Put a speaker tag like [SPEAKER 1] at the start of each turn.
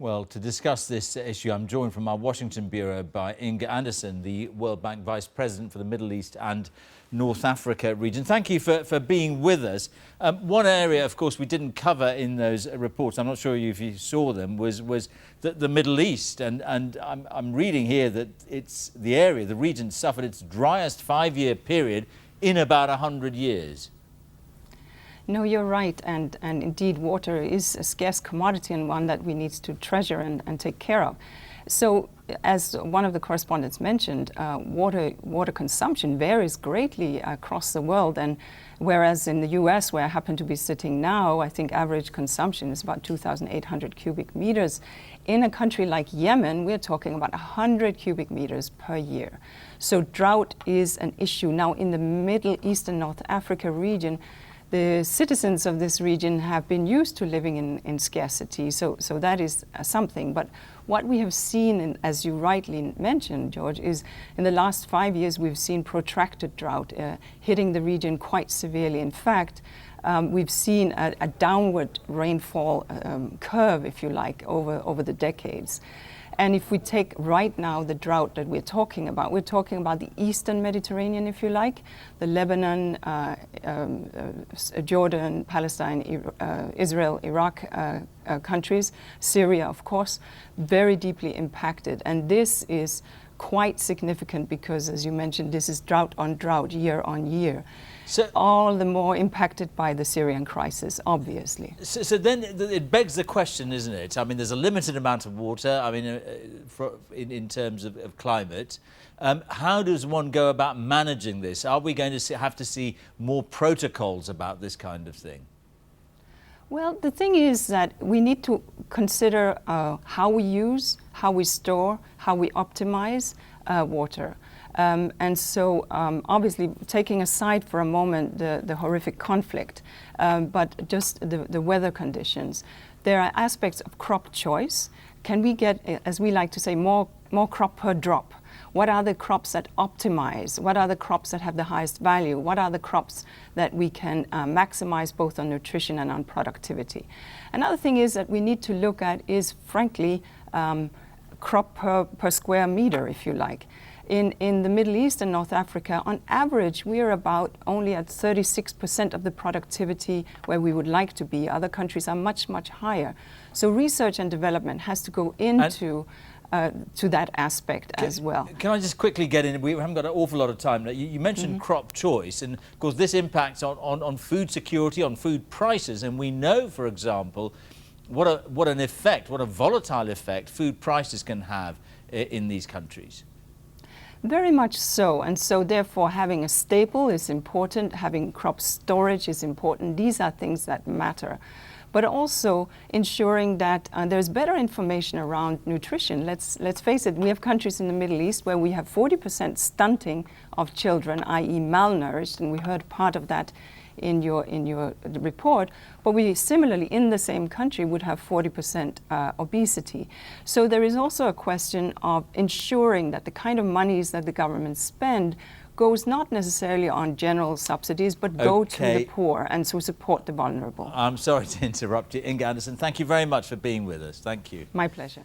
[SPEAKER 1] Well, to discuss this issue, I'm joined from our Washington bureau by Inger Andersen, the World Bank Vice President for the Middle East and North Africa region. Thank you for being with us. One area, of course, we didn't cover in those reports, I'm not sure if you saw them, was the Middle East. And I'm reading here that it's the region suffered its driest 5-year period in about 100 years.
[SPEAKER 2] No, you're right, and indeed water is a scarce commodity and one that we need to treasure and take care of. So, as one of the correspondents mentioned, water consumption varies greatly across the world, and whereas in the US, where I happen to be sitting now, I think average consumption is about 2,800 cubic meters. In a country like Yemen, we're talking about 100 cubic meters per year. So drought is an issue. Now in the Middle East and North Africa region, the citizens of this region have been used to living in scarcity, so that is something. But what we have seen, as you rightly mentioned, George, is in the last 5 years we've seen protracted drought hitting the region quite severely. In fact, we've seen a downward rainfall curve, if you like, over the decades. And if we take right now the drought that we're talking about the Eastern Mediterranean, if you like, the Lebanon, Jordan, Palestine, Israel, Iraq countries, Syria, of course, very deeply impacted. And this is quite significant because, as you mentioned, this is drought on drought, year on year. So, all the more impacted by the Syrian crisis, obviously.
[SPEAKER 1] So then it begs the question, isn't it? I mean, there's a limited amount of water, I mean, in terms of climate. How does one go about managing this? Are we going to have to see more protocols about this kind of thing?
[SPEAKER 2] Well, the thing is that we need to consider how we use, how we store, how we optimize water. And so obviously taking aside for a moment the horrific conflict, but just the weather conditions, there are aspects of crop choice. Can we get, as we like to say, more crop per drop? What are the crops that optimize? What are the crops that have the highest value? What are the crops that we can maximize both on nutrition and on productivity? Another thing is that we need to look at is, frankly, crop per square meter, if you like. In the Middle East and North Africa, on average, we are about only at 36% of the productivity where we would like to be. Other countries are much, much higher. So research and development has to go into to that aspect as well.
[SPEAKER 1] Can I just quickly get in? We haven't got an awful lot of time. You mentioned crop choice, and of course this impacts on food security, on food prices, and we know, for example, what a volatile effect food prices can have in these countries.
[SPEAKER 2] Very much so, and so therefore having a staple is important, having crop storage is important. These are things that matter. But also ensuring that there's better information around nutrition. Let's face it, we have countries in the Middle East where we have 40% stunting of children, i.e. malnourished, and we heard part of that in your report, but we similarly in the same country would have 40% obesity. So there is also a question of ensuring that the kind of monies that the government spend goes not necessarily on general subsidies, but go to the poor and to support the vulnerable.
[SPEAKER 1] I'm sorry to interrupt you. Inger Andersen, thank you very much for being with us. Thank you.
[SPEAKER 2] My pleasure.